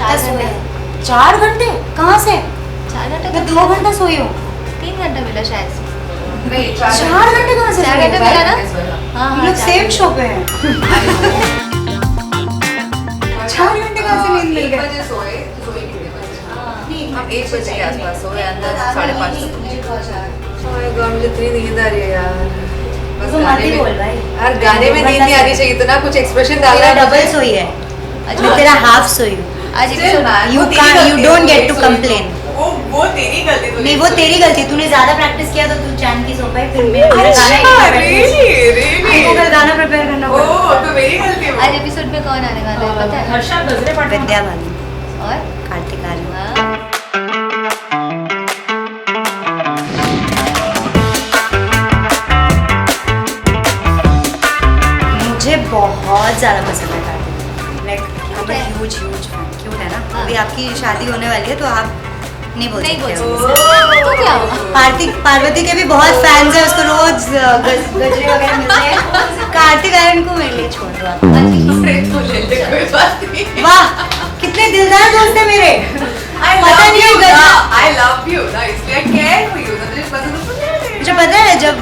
घंटा सोए। 4 घंटे? कहाँ से? 4 घंटे मैं 2 घंटा सोई हूँ। 3 घंटा मिला शायद से। नहीं 4 घंटे कहाँ से? 4 घंटे मिला ना? हाँ हम लोग सेम शो पे हैं। 4 घंटे कहाँ से नींद मिल 1 गया? बजे सोए कितने बजे? हम 1 बजे के आसपास सोए, अंदर 5:30 तक। ओह माय गॉड, मुझे इतनी नींद आ रही है यार। बस तो गाने मत ही बोल में भाई। यार गाने में नींद नहीं आनी चाहिए, इतना कुछ एक्सप्रेशन डालना तेरा है डबल मुझे। सोई है। अच्छा। मैं तेरा हाफ सोई हूँ। आज Still एपिसोड man, You वो तेरी can't, you गलती don't है, get to sorry। complain। वो तेरी गलती तो नहीं, वो तेरी गलती। तूने ज्यादा प्रैक्टिस किया तो तू चैन की सो पाई। फिर मेरा गाना अच्छा, really? हमको कल गाना प्रिपेयर करना पड़ा। ओह, तो मेरी गलती है वो। आज एपिसोड में कौन आने वाला है पता है? हर्षा गजरे पाठ विद्या बाली, और कार्तिक आर्यन। हाँ, मुझे बहुत ज्यादा पसंद है कार्तिक। लाइक Cute है। Huge fan. क्यूट है ना? हाँ। अभी आपकी शादी होने वाली है तो आप नहीं बोल नहीं बोल सकते हो। सकते। तो क्या हुआ? कार्तिक पार्वती के भी बहुत फैंस हैं, उसको रोज गजरे वगैरह मिलते हैं। कार्तिक आर्यन को मेरे लिए छोड़ दो आप। अरे, तो ले ले, कोई बात नहीं। वाह, कितने दिलदार दोस्त हैं मेरे। I पता love नहीं you गजरा- ना, I love you ना, इसलिए I care for you ना, मुझे पसंद है तो ले ले। मुझे पता है जब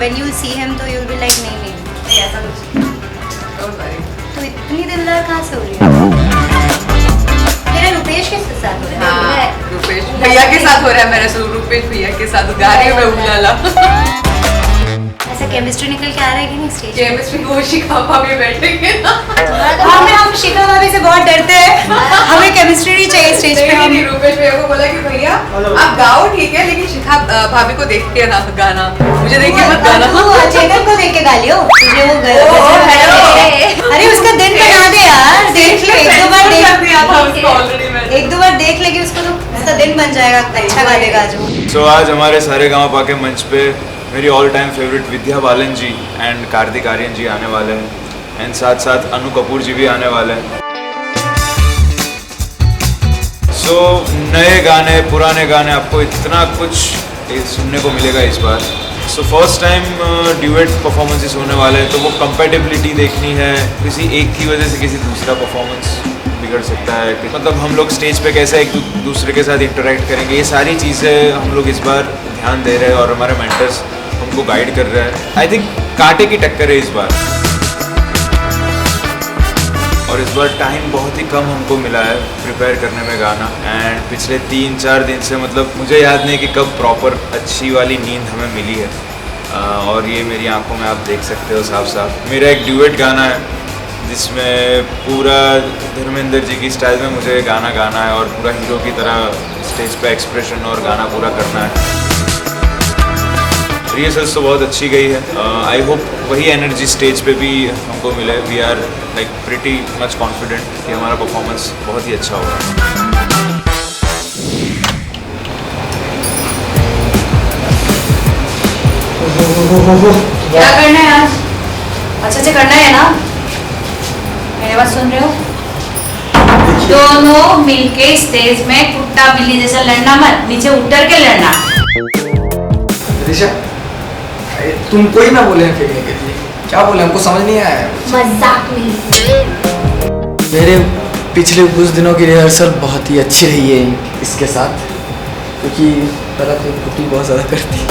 when you see him तो you'll be like नहीं, नहीं, ऐसा कुछ नहीं। Don't worry। तो इतनी दिलदार कहाँ से हो रही है? मेरा रुपेश के साथ हो रहा है। हाँ, रुपेश भैया के साथ हो रहा है मेरा शुरू, रुपेश भैया के साथ गा रही हूँ मैं उलाला। ऐसा केमिस्ट्री निकल के आ रहा है कि नहीं स्टेज पे? केमिस्ट्री को शिखा भाभी बैठेंगे ना। हम शिखा भाभी से बहुत डरते हैं। हमें केमिस्ट्री नहीं चाहिए स्टेज पे। हम नहीं, रुपेश भैया को बोला कि भैया आप गाओ ठीक है, लेकिन शिखा भाभी को देख के ना गाना, मुझे देख के मत गाना। तू चेतन को देख के गा लियो। तुझे वो ओह, हेलो। अरे उसका दिन बना दे यार, देख ले एक दो बार कर दिया था देख उसको ऑलरेडी मैंने। एक दो बार देख लेगी उसको तो उसका दिन बन जाएगा, अच्छा गा देगा जो। सो आज हमारे सारे गाँव पाके मंच पे मेरी all time favourite Vidya Balan ji and Kartik Aaryan ji आने वाले हैं एंड साथ साथ अनु कपूर जी भी आने वाले हैं। सो नए गाने पुराने गाने आपको इतना कुछ सुनने को मिलेगा इस बार। So first time duet performances होने वाले हैं तो वो कंपेटेबिलिटी देखनी है। किसी एक की वजह से किसी दूसरा परफॉर्मेंस बिगड़ सकता है कि मतलब हम लोग स्टेज पे कैसे एक दूसरे के साथ इंटरेक्ट करेंगे, ये सारी चीज़ें हम लोग इस बार ध्यान दे रहे हैं और हमारे मेंटर्स हमको गाइड कर रहे हैं। आई थिंक कांटे की टक्कर है इस बार और इस बार टाइम बहुत ही कम हमको मिला है प्रिपेयर करने में गाना एंड पिछले 3-4 दिन से मतलब मुझे याद नहीं कि कब प्रॉपर अच्छी वाली नींद हमें मिली है। और ये मेरी आंखों में आप देख सकते हो साफ साफ। मेरा एक ड्यूएट गाना है जिसमें पूरा धर्मेंद्र जी की स्टाइल में मुझे गाना गाना है और पूरा हीरो की तरह स्टेज पे एक्सप्रेशन और गाना पूरा करना है। रिहर्सल्स तो बहुत अच्छी गई है। आई होप वही एनर्जी स्टेज पे भी हमको मिले। We are like pretty much confident कि हमारा परफॉर्मेंस बहुत ही अच्छा होगा। क्या करना है आज? अच्छे से करना है ना? मेरे बात सुन रहे हो? दोनों मिलके स्टेज में कुत्ता बिल्ली जैसा लड़ना मत, नीचे उतर के लड़ना। दिशा, तुमको ही ना बोले हैं फेंकने के लिए, क्या बोले हमको समझ नहीं आया। मजाक नहीं। मेरे पिछले कुछ दिनों की रिहर्सल बहुत ही अच्छी रही है इसके साथ, क्योंकि पहला तो कुटी बहुत ज़्यादा करती है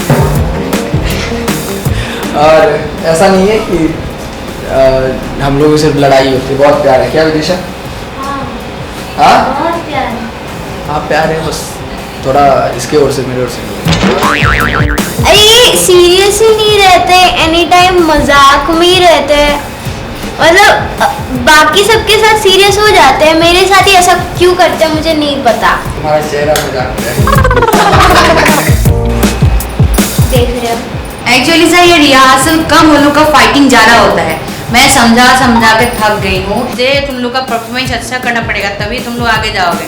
और ऐसा नहीं है कि हम लोगों से सिर्फ लड़ाई होती है, बहुत प्यार है। क्या विदिशा? हाँ बहुत प्यार है। हाँ प्यार है, बस थोड़ा इसके ओर से मेरे ओर से नहीं। अरे ये सीरियस ही नहीं रहते, एनी टाइम मजाक में ही रहते हैं। मतलब बाकी सबके साथ सीरियस हो जाते हैं, मेरे साथ ही ऐसा क्यों करते हैं मुझे नहीं पता। तुम्हारा चेहरा मजाक में है। देख रहे हो? एक्चुअली सर ये रिहर्सल कम होने का फाइटिंग ज़्यादा होता है। मैं समझा के थक गई हूँ। जे तुम लोग का परफॉर्मेंस अच्छा करना पड़ेगा तभी तुम लोग आगे जाओगे।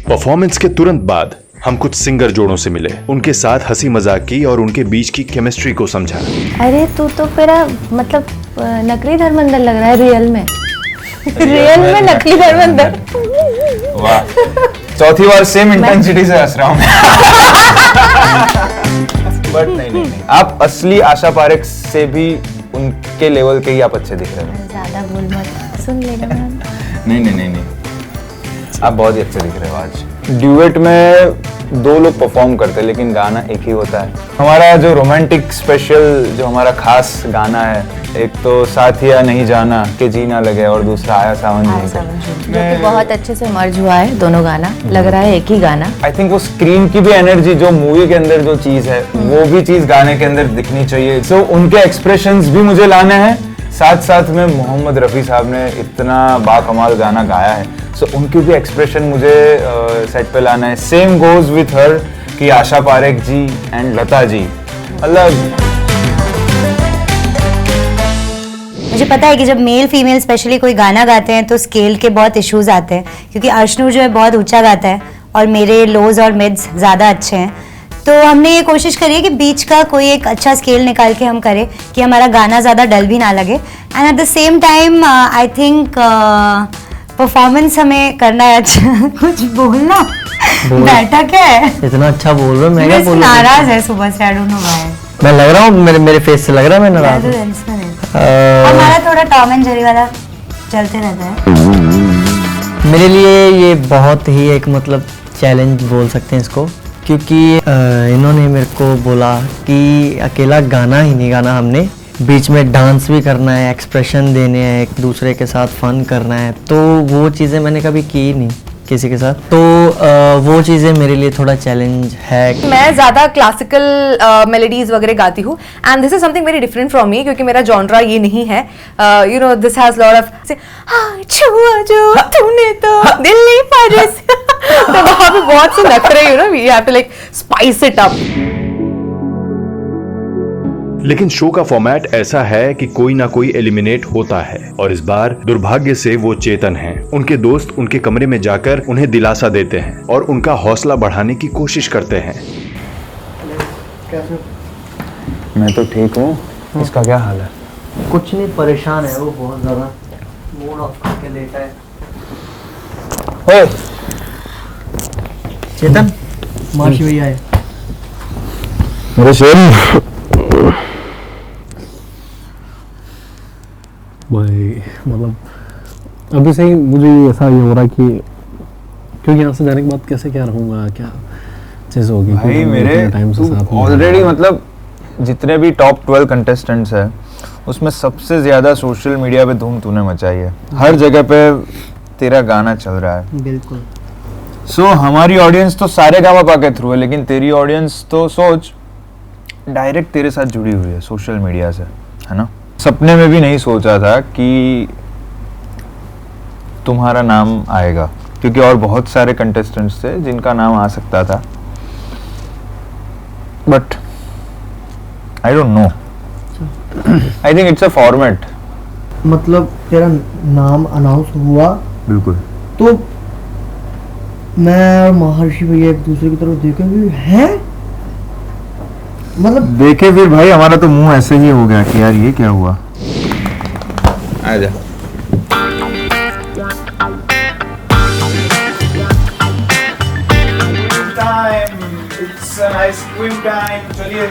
परफॉर्मेंस के तुरंत बाद हम कुछ सिंगर जोड़ों से मिले, उनके साथ हंसी मजाक की और उनके बीच की केमिस्ट्री को समझा। अरे तू तो मेरा मतलब नकली धर्मेंद्र लग रहा है रियल में। रियल में नकली धर्मेंद्र। वाह, चौथी बार सेम इंटेंसिटी से हंस रहा हूँ बट नहीं, आप असली आशा पारेख से भी उनके लेवल के ही आप अच्छे दिख रहे हो। ज़्यादा बोल मत, सुन लेना मैम। नहीं आप बहुत ही अच्छे दिख रहे हो आज। ड्यूएट में दो लोग परफॉर्म करते हैं लेकिन गाना एक ही होता है। हमारा जो रोमांटिक स्पेशल जो हमारा खास गाना है, एक तो साथिया नहीं जाना के जी ना लगे और दूसरा आया सावन जी, जो कि बहुत अच्छे से मर्ज हुआ है दोनों गाना, लग रहा है एक ही गाना। आई थिंक वो स्क्रीन की भी एनर्जी जो मूवी के अंदर जो चीज है वो भी चीज गाने के अंदर दिखनी चाहिए। सो उनके एक्सप्रेशंस भी मुझे लाने हैं, साथ साथ में मोहम्मद रफ़ी साहब ने इतना बाकमाल गाना गाया है, सो उनकी भी एक्सप्रेशन मुझे सेट पे लाना है। सेम गोज विथ हर कि आशा पारेख जी एंड लता जी, मतलब मुझे पता है कि जब मेल फीमेल स्पेशली कोई गाना गाते हैं तो स्केल के बहुत इश्यूज आते हैं, क्योंकि अर्शनूर जो है बहुत ऊंचा गाता है और मेरे लोज और मिड्स ज़्यादा अच्छे हैं। तो हमने ये कोशिश करी है कि बीच का कोई एक अच्छा स्केल निकाल के हम करें कि हमारा गाना ज़्यादा डल भी ना लगे, and at the same time I think performance हमें करना है अच्छा। कुछ बोलना बैठा क्या है, इतना अच्छा बोल रहे हो, मैं क्या बोल रहा हूँ? नाराज है सुबह से, आई डोंट नो व्हाई। मैं लग रहा हूँ, मेरे फेस से लग रहा है मैं नाराज हूँ। हमारा थोड़ा टॉम एंड जेरी वाला चलते रहता है। मेरे लिए ये बहुत ही एक मतलब चैलेंज बोल सकते हैं इसको, क्योंकि इन्होंने मेरे को बोला कि अकेला गाना ही नहीं गाना, हमने बीच में डांस भी करना है, एक्सप्रेशन देने हैं, एक दूसरे के साथ फन करना है। तो वो चीज़ें मैंने कभी की नहीं किसी के साथ, तो वो चीज़ें मेरे लिए थोड़ा चैलेंज है। मैं ज़्यादा क्लासिकल मेलोडीज वगैरह गाती हूँ, and this is something very different from me, क्योंकि मेरा जॉनरा ये नहीं है। You know this has lot of छुआ जो तूने तो दिल्ली पारिस तो वहाँ पे बहुत से नखरे, you know we have to like spice it up. लेकिन शो का फॉर्मेट ऐसा है कि कोई ना कोई एलिमिनेट होता है, और इस बार दुर्भाग्य से वो चेतन हैं। उनके दोस्त उनके कमरे में जाकर उन्हें दिलासा देते हैं और उनका हौसला बढ़ाने की कोशिश करते हैं। मैं तो ठीक हूँ, इसका क्या हाल है? कुछ नहीं, परेशान है वो बहुत ज़्यादा, मूड ऑफ करके लेटा है। ओए चेतन, मार्शी भैया है। मेरे शेर भाई, मतलब अभी से ही मुझे ऐसा ये हो रहा है कि क्योंकि यहाँ से जाने के बाद कैसे क्या रहूँगा, क्या चीज़ होगी भाई। मेरे ऑलरेडी मतलब जितने भी टॉप 12 कंटेस्टेंट्स हैं उसमें सबसे ज़्यादा सोशल मीडिया पे धूम तूने मचाई है, हर जगह पे तेरा गाना चल रहा है। बिल्कुल। सो हमारी ऑडियंस तो सारे गामा के थ्रू है, लेकिन तेरी ऑडियंस तो सोच डायरेक्ट तेरे साथ जुड़ी हुई है सोशल मीडिया से, है ना। सपने में भी नहीं सोचा था कि तुम्हारा नाम आएगा, क्योंकि और बहुत सारे कंटेस्टेंट्स थे जिनका नाम आ सकता था, but I don't know, I think it's a format. मतलब तेरा नाम अनाउंस हुआ, बिल्कुल, तो मैं और महर्षि भैया एक दूसरे की तरफ देखेंगे, हैं मतलब देखे फिर भाई हमारा तो मुंह ऐसे ही हो गया कि यार ये क्या हुआ। आजा। Time, it's an ice cream time. चलिए।